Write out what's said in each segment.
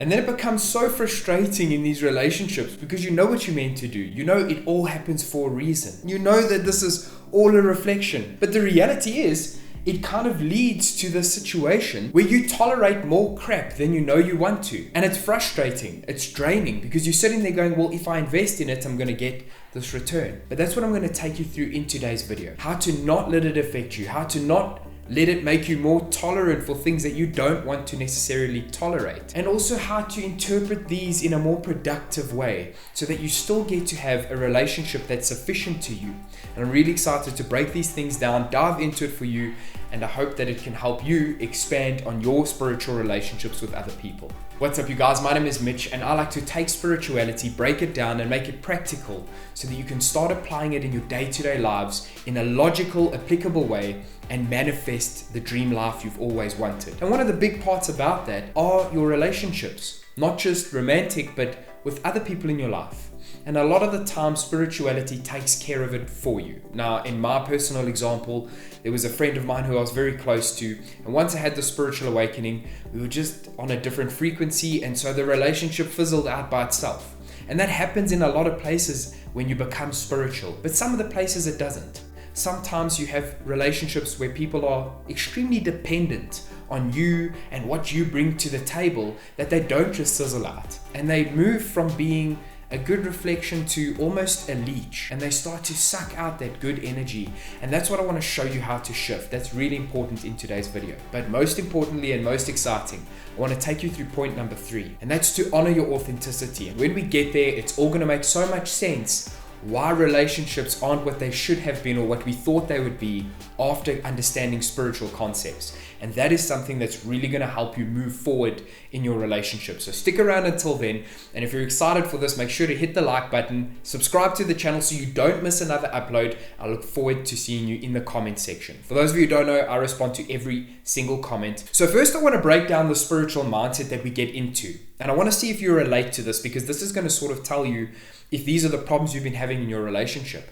And then it becomes so frustrating in these relationships because you know what you're meant to do. You know it all happens for a reason. You know that this is all a reflection. But the reality is, it kind of leads to this situation where you tolerate more crap than you know you want to. And it's frustrating, it's draining, because you're sitting there going, well, if I invest in it, I'm going to get this return. But that's what I'm going to take you through in today's video. How to not let it affect you, how to not let it make you more tolerant for things that you don't want to necessarily tolerate. And also how to interpret these in a more productive way so that you still get to have a relationship that's sufficient to you. And I'm really excited to break these things down, dive into it for you, and I hope that it can help you expand on your spiritual relationships with other people. What's up, you guys? My name is Mitch, and I like to take spirituality, break it down, and make it practical so that you can start applying it in your day-to-day lives in a logical, applicable way and manifest the dream life you've always wanted. And one of the big parts about that are your relationships, not just romantic, but with other people in your life. And a lot of the time, spirituality takes care of it for you. Now, in my personal example, there was a friend of mine who I was very close to, and once I had the spiritual awakening, we were just on a different frequency, and so the relationship fizzled out by itself. And that happens in a lot of places when you become spiritual, but some of the places it doesn't. Sometimes you have relationships where people are extremely dependent on you and what you bring to the table, that they don't just sizzle out, and they move from being a good reflection to almost a leech, and they start to suck out that good energy. And that's what I want to show you how to shift. That's really important in today's video. But most importantly and most exciting, I want to take you through point number 3, and that's to honor your authenticity. And when we get there, it's all going to make so much sense why relationships aren't what they should have been or what we thought they would be after understanding spiritual concepts. And that is something that's really going to help you move forward in your relationship. So stick around until then. And if you're excited for this, make sure to hit the like button, subscribe to the channel so you don't miss another upload. I look forward to seeing you in the comment section. For those of you who don't know, I respond to every single comment. So first, I want to break down the spiritual mindset that we get into. And I want to see if you relate to this, because this is going to sort of tell you if these are the problems you've been having in your relationship.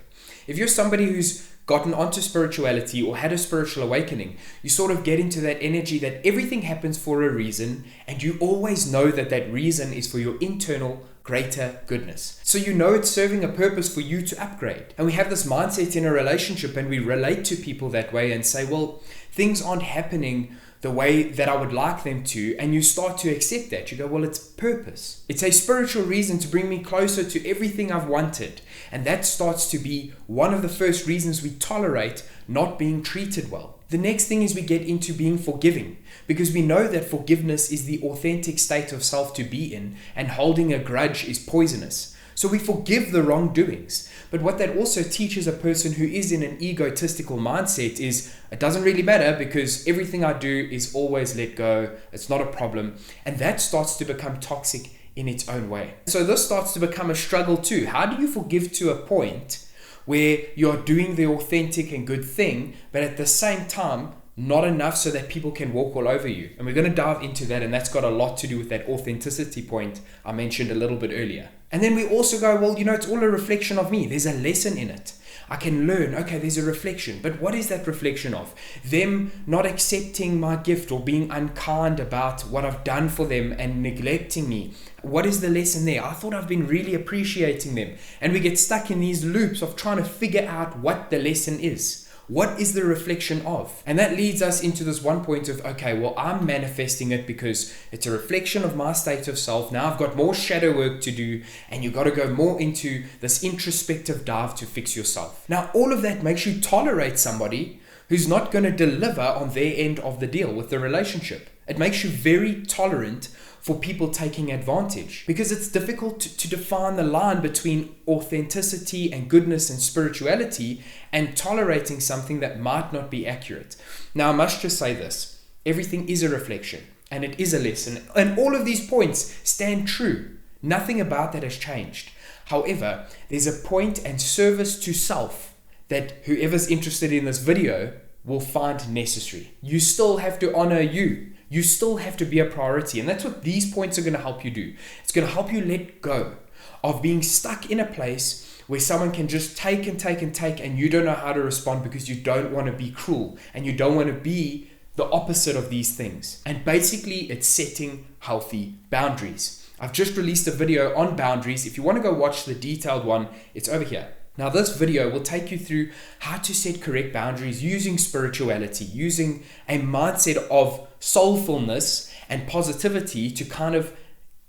If you're somebody who's gotten onto spirituality or had a spiritual awakening, you sort of get into that energy that everything happens for a reason, and you always know that that reason is for your internal greater goodness. So you know it's serving a purpose for you to upgrade. And we have this mindset in a relationship, and we relate to people that way and say, well, things aren't happening the way that I would like them to, and you start to accept that. You go, well, it's purpose. It's a spiritual reason to bring me closer to everything I've wanted. And that starts to be one of the first reasons we tolerate not being treated well. The next thing is we get into being forgiving, because we know that forgiveness is the authentic state of self to be in, and holding a grudge is poisonous. So we forgive the wrongdoings. But what that also teaches a person who is in an egotistical mindset is, it doesn't really matter because everything I do is always let go. It's not a problem. And that starts to become toxic in its own way. So this starts to become a struggle too. How do you forgive to a point where you're doing the authentic and good thing, but at the same time, not enough so that people can walk all over you? And we're going to dive into that, and that's got a lot to do with that authenticity point I mentioned a little bit earlier. And then we also go, well, it's all a reflection of me. There's a lesson in it. I can learn, okay, there's a reflection. But what is that reflection of? Them not accepting my gift or being unkind about what I've done for them and neglecting me. What is the lesson there? I thought I've been really appreciating them. And we get stuck in these loops of trying to figure out what the lesson is. What is the reflection of? And that leads us into this one point of, okay, well, I'm manifesting it because it's a reflection of my state of self. Now I've got more shadow work to do, and you've got to go more into this introspective dive to fix yourself. Now, all of that makes you tolerate somebody who's not going to deliver on their end of the deal with the relationship. It makes you very tolerant for people taking advantage, because it's difficult to define the line between authenticity and goodness and spirituality and tolerating something that might not be accurate. Now, I must just say this. Everything is a reflection, and it is a lesson, and all of these points stand true. Nothing about that has changed. However, there's a point and service to self that whoever's interested in this video will find necessary. You still have to honor you. You still have to be a priority. And that's what these points are going to help you do. It's going to help you let go of being stuck in a place where someone can just take and take and take, and you don't know how to respond because you don't want to be cruel and you don't want to be the opposite of these things. And basically, it's setting healthy boundaries. I've just released a video on boundaries. If you want to go watch the detailed one, it's over here. Now, this video will take you through how to set correct boundaries using spirituality, using a mindset of soulfulness and positivity to kind of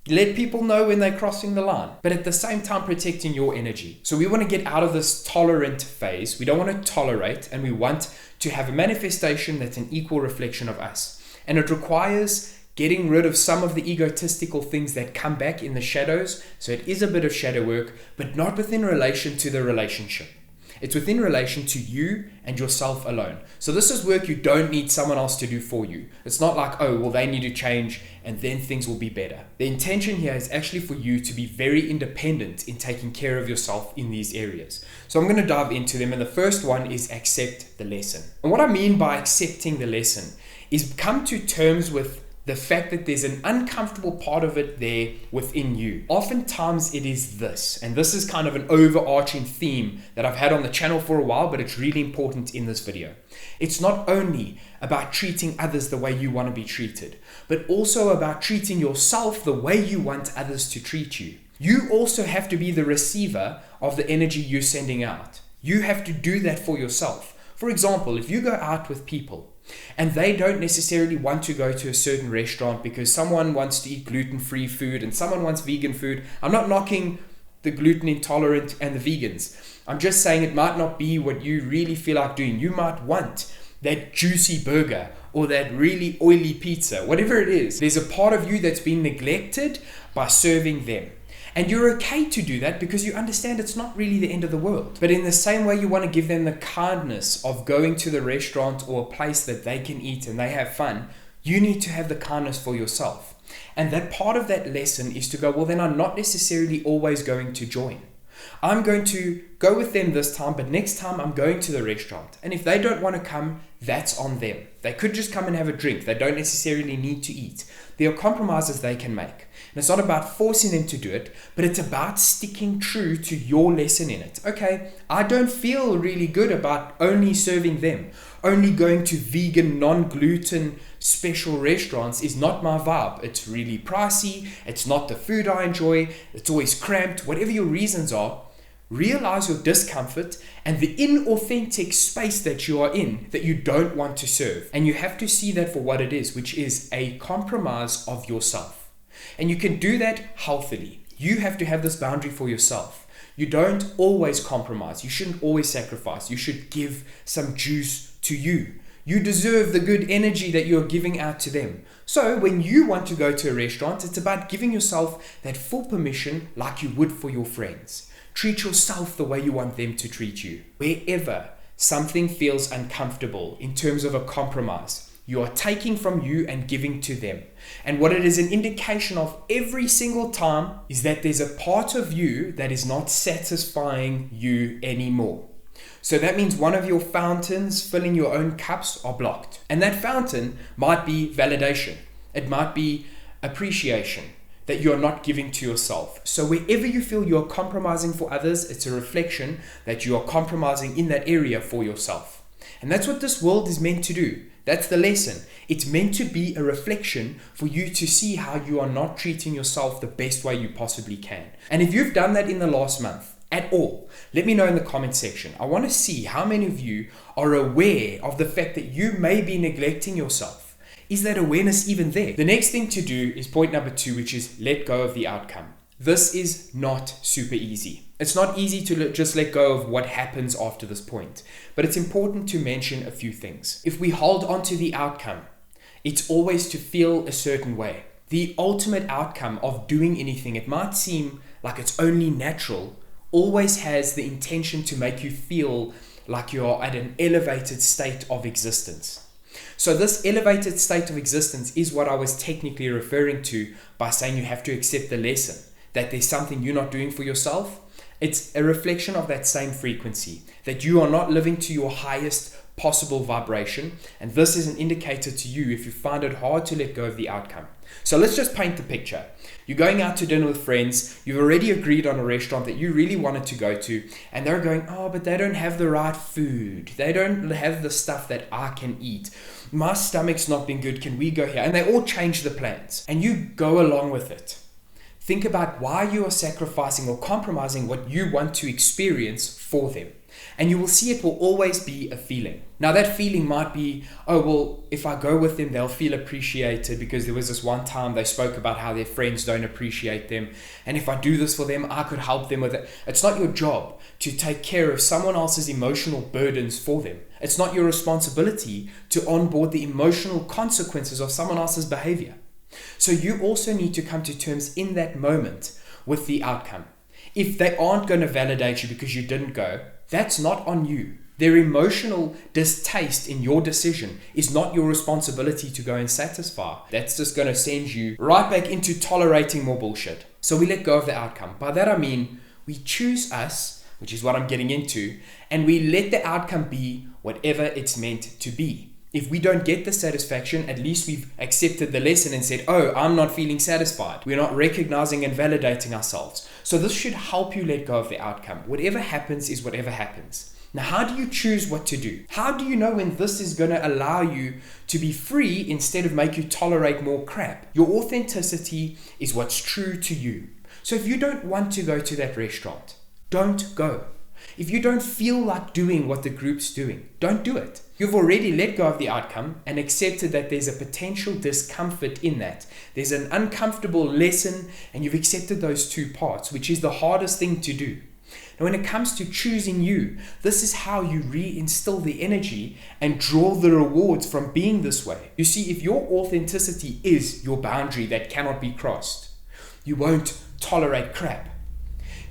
let people know when they're crossing the line, but at the same time protecting your energy. So we want to get out of this tolerant phase. We don't want to tolerate, and we want to have a manifestation that's an equal reflection of us. And it requires getting rid of some of the egotistical things that come back in the shadows. So it is a bit of shadow work, but not within relation to the relationship. It's within relation to you and yourself alone. So this is work you don't need someone else to do for you. It's not like, oh, well, they need to change and then things will be better. The intention here is actually for you to be very independent in taking care of yourself in these areas. So I'm going to dive into them. And the first one is accept the lesson. And what I mean by accepting the lesson is come to terms with the fact that there's an uncomfortable part of it there within you. Oftentimes it is this, and this is kind of an overarching theme that I've had on the channel for a while, but it's really important in this video. It's not only about treating others the way you want to be treated, but also about treating yourself the way you want others to treat you. You also have to be the receiver of the energy you're sending out. You have to do that for yourself. For example, if you go out with people and they don't necessarily want to go to a certain restaurant because someone wants to eat gluten-free food and someone wants vegan food. I'm not knocking the gluten intolerant and the vegans. I'm just saying it might not be what you really feel like doing. You might want that juicy burger or that really oily pizza, whatever it is. There's a part of you that's been neglected by serving them. And you're okay to do that because you understand it's not really the end of the world. But in the same way you want to give them the kindness of going to the restaurant or a place that they can eat and they have fun, you need to have the kindness for yourself. And that part of that lesson is to go, well, then I'm not necessarily always going to join. I'm going to go with them this time, but next time I'm going to the restaurant. And if they don't want to come, that's on them. They could just come and have a drink. They don't necessarily need to eat. There are compromises they can make. And it's not about forcing them to do it, but it's about sticking true to your lesson in it. Okay, I don't feel really good about only serving them. Only going to vegan, non-gluten special restaurants is not my vibe. It's really pricey. It's not the food I enjoy. It's always cramped. Whatever your reasons are, realize your discomfort and the inauthentic space that you are in that you don't want to serve. And you have to see that for what it is, which is a compromise of yourself. And you can do that healthily. You have to have this boundary for yourself. You don't always compromise. You shouldn't always sacrifice. You should give some juice to you. You deserve the good energy that you're giving out to them. So when you want to go to a restaurant, it's about giving yourself that full permission like you would for your friends. Treat yourself the way you want them to treat you. Wherever something feels uncomfortable in terms of a compromise, you are taking from you and giving to them. And what it is an indication of every single time is that there's a part of you that is not satisfying you anymore. So that means one of your fountains filling your own cups are blocked. And that fountain might be validation. It might be appreciation that you're not giving to yourself. So wherever you feel you're compromising for others, it's a reflection that you are compromising in that area for yourself. And that's what this world is meant to do. That's the lesson. It's meant to be a reflection for you to see how you are not treating yourself the best way you possibly can. And if you've done that in the last month at all, let me know in the comment section. I want to see how many of you are aware of the fact that you may be neglecting yourself. Is that awareness even there? The next thing to do is point number 2, which is let go of the outcome. This is not super easy. It's not easy to just let go of what happens after this point, but it's important to mention a few things. If we hold on to the outcome, it's always to feel a certain way. The ultimate outcome of doing anything, it might seem like it's only natural, always has the intention to make you feel like you're at an elevated state of existence. So this elevated state of existence is what I was technically referring to by saying you have to accept the lesson, that there's something you're not doing for yourself. It's a reflection of that same frequency, that you are not living to your highest possible vibration. And this is an indicator to you if you find it hard to let go of the outcome. So let's just paint the picture. You're going out to dinner with friends. You've already agreed on a restaurant that you really wanted to go to. And they're going, oh, but they don't have the right food. They don't have the stuff that I can eat. my stomach's not been good, can we go here? And they all change the plans and you go along with it. Think about why you are sacrificing or compromising what you want to experience for them. And you will see it will always be a feeling. Now that feeling might be, oh, well, if I go with them, they'll feel appreciated because there was this one time they spoke about how their friends don't appreciate them. And if I do this for them, I could help them with it. It's not your job to take care of someone else's emotional burdens for them. It's not your responsibility to onboard the emotional consequences of someone else's behavior. So you also need to come to terms in that moment with the outcome. If they aren't going to validate you because you didn't go, that's not on you. Their emotional distaste in your decision is not your responsibility to go and satisfy. That's just going to send you right back into tolerating more bullshit. So we let go of the outcome. By that I mean we choose us, which is what I'm getting into, and we let the outcome be whatever it's meant to be. If we don't get the satisfaction, at least we've accepted the lesson and said, oh, I'm not feeling satisfied. We're not recognizing and validating ourselves. So this should help you let go of the outcome. Whatever happens is whatever happens. Now, how do you choose what to do? How do you know when this is going to allow you to be free instead of make you tolerate more crap? Your authenticity is what's true to you. So if you don't want to go to that restaurant, don't go. If you don't feel like doing what the group's doing, don't do it. You've already let go of the outcome and accepted that there's a potential discomfort in that. There's an uncomfortable lesson and you've accepted those two parts, which is the hardest thing to do. Now, when it comes to choosing you, this is how you reinstill the energy and draw the rewards from being this way. You see, if your authenticity is your boundary that cannot be crossed, you won't tolerate crap.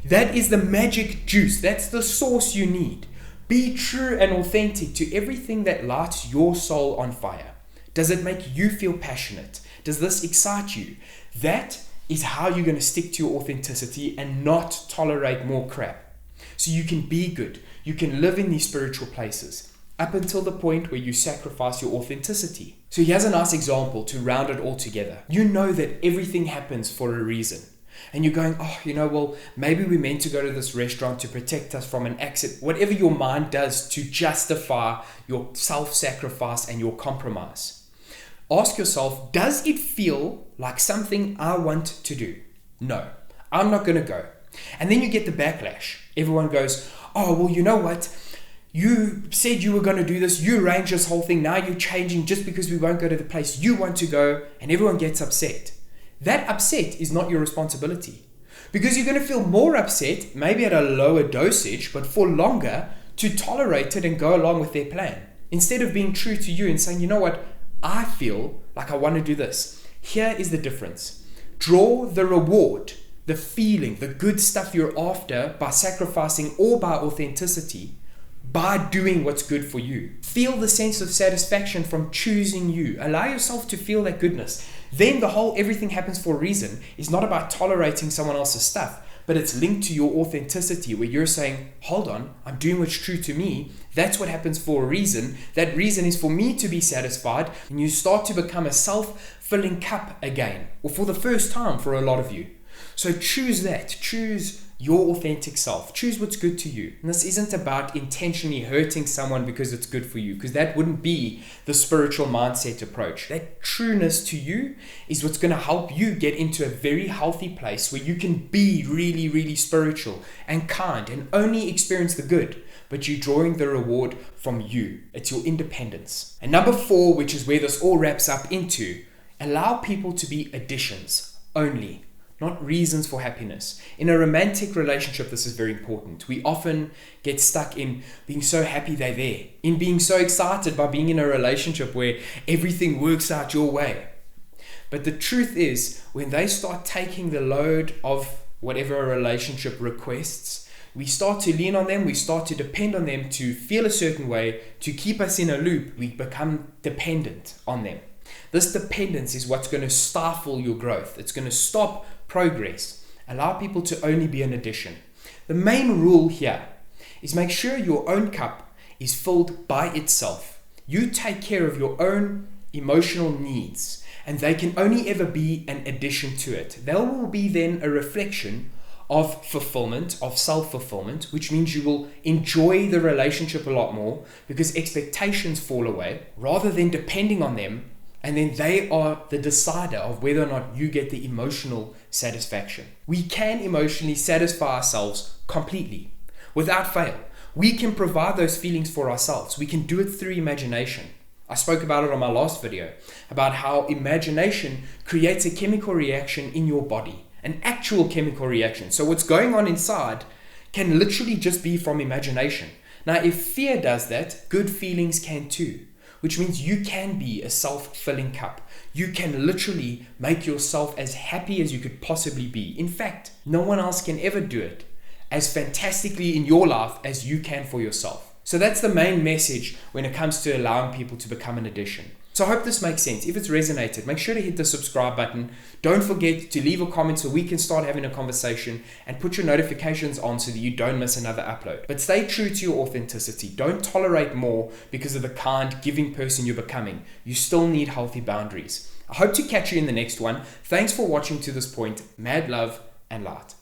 That is the magic juice. That's the sauce you need. Be true and authentic to everything that lights your soul on fire. Does it make you feel passionate? Does this excite you? That is how you're going to stick to your authenticity and not tolerate more crap. So you can be good. You can live in these spiritual places up until the point where you sacrifice your authenticity. So here's a nice example to round it all together. You know that everything happens for a reason. And you're going, well, maybe we're meant to go to this restaurant to protect us from an accident. Whatever your mind does to justify your self-sacrifice and your compromise. Ask yourself, does it feel like something I want to do? No, I'm not going to go. And then you get the backlash. Everyone goes, oh, well, you know what? You said you were going to do this. You arranged this whole thing. Now you're changing just because we won't go to the place you want to go. And everyone gets upset. That upset is not your responsibility because you're going to feel more upset, maybe at a lower dosage, but for longer to tolerate it and go along with their plan. Instead of being true to you and saying, you know what, I feel like I want to do this. Here is the difference. Draw the reward, the feeling, the good stuff you're after by sacrificing or by authenticity, by doing what's good for you. Feel the sense of satisfaction from choosing you. Allow yourself to feel that goodness. Then the whole everything happens for a reason is not about tolerating someone else's stuff, but it's linked to your authenticity where you're saying, hold on, I'm doing what's true to me. That's what happens for a reason. That reason is for me to be satisfied. And you start to become a self-filling cup again, or for the first time for a lot of you. So choose that. Choose your authentic self. Choose what's good to you. And this isn't about intentionally hurting someone because it's good for you, because that wouldn't be the spiritual mindset approach. That trueness to you is what's going to help you get into a very healthy place where you can be really, really spiritual and kind and only experience the good, but you're drawing the reward from you. It's your independence. And number 4, which is where this all wraps up into, allow people to be additions only, not reasons for happiness. In a romantic relationship, this is very important. We often get stuck in being so happy they're there, in being so excited by being in a relationship where everything works out your way. But the truth is, when they start taking the load of whatever a relationship requests, we start to lean on them, we start to depend on them to feel a certain way, to keep us in a loop. We become dependent on them. This dependence is what's going to stifle your growth. It's going to stop progress. Allow people to only be an addition. The main rule here is make sure your own cup is filled by itself. You take care of your own emotional needs, and they can only ever be an addition to it. They will be then a reflection of fulfillment, of self-fulfillment, which means you will enjoy the relationship a lot more because expectations fall away rather than depending on them, and then they are the decider of whether or not you get the emotional satisfaction. We can emotionally satisfy ourselves completely, without fail. We can provide those feelings for ourselves. We can do it through imagination. I spoke about it on my last video, about how imagination creates a chemical reaction in your body, an actual chemical reaction. So what's going on inside can literally just be from imagination. Now, if fear does that, good feelings can too, which means you can be a self-filling cup. You can literally make yourself as happy as you could possibly be. In fact, no one else can ever do it as fantastically in your life as you can for yourself. So that's the main message when it comes to allowing people to become an addition. So I hope this makes sense. If it's resonated, make sure to hit the subscribe button. Don't forget to leave a comment so we can start having a conversation, and put your notifications on so that you don't miss another upload. But stay true to your authenticity. Don't tolerate more because of the kind, giving person you're becoming. You still need healthy boundaries. I hope to catch you in the next one. Thanks for watching to this point. Mad love and light.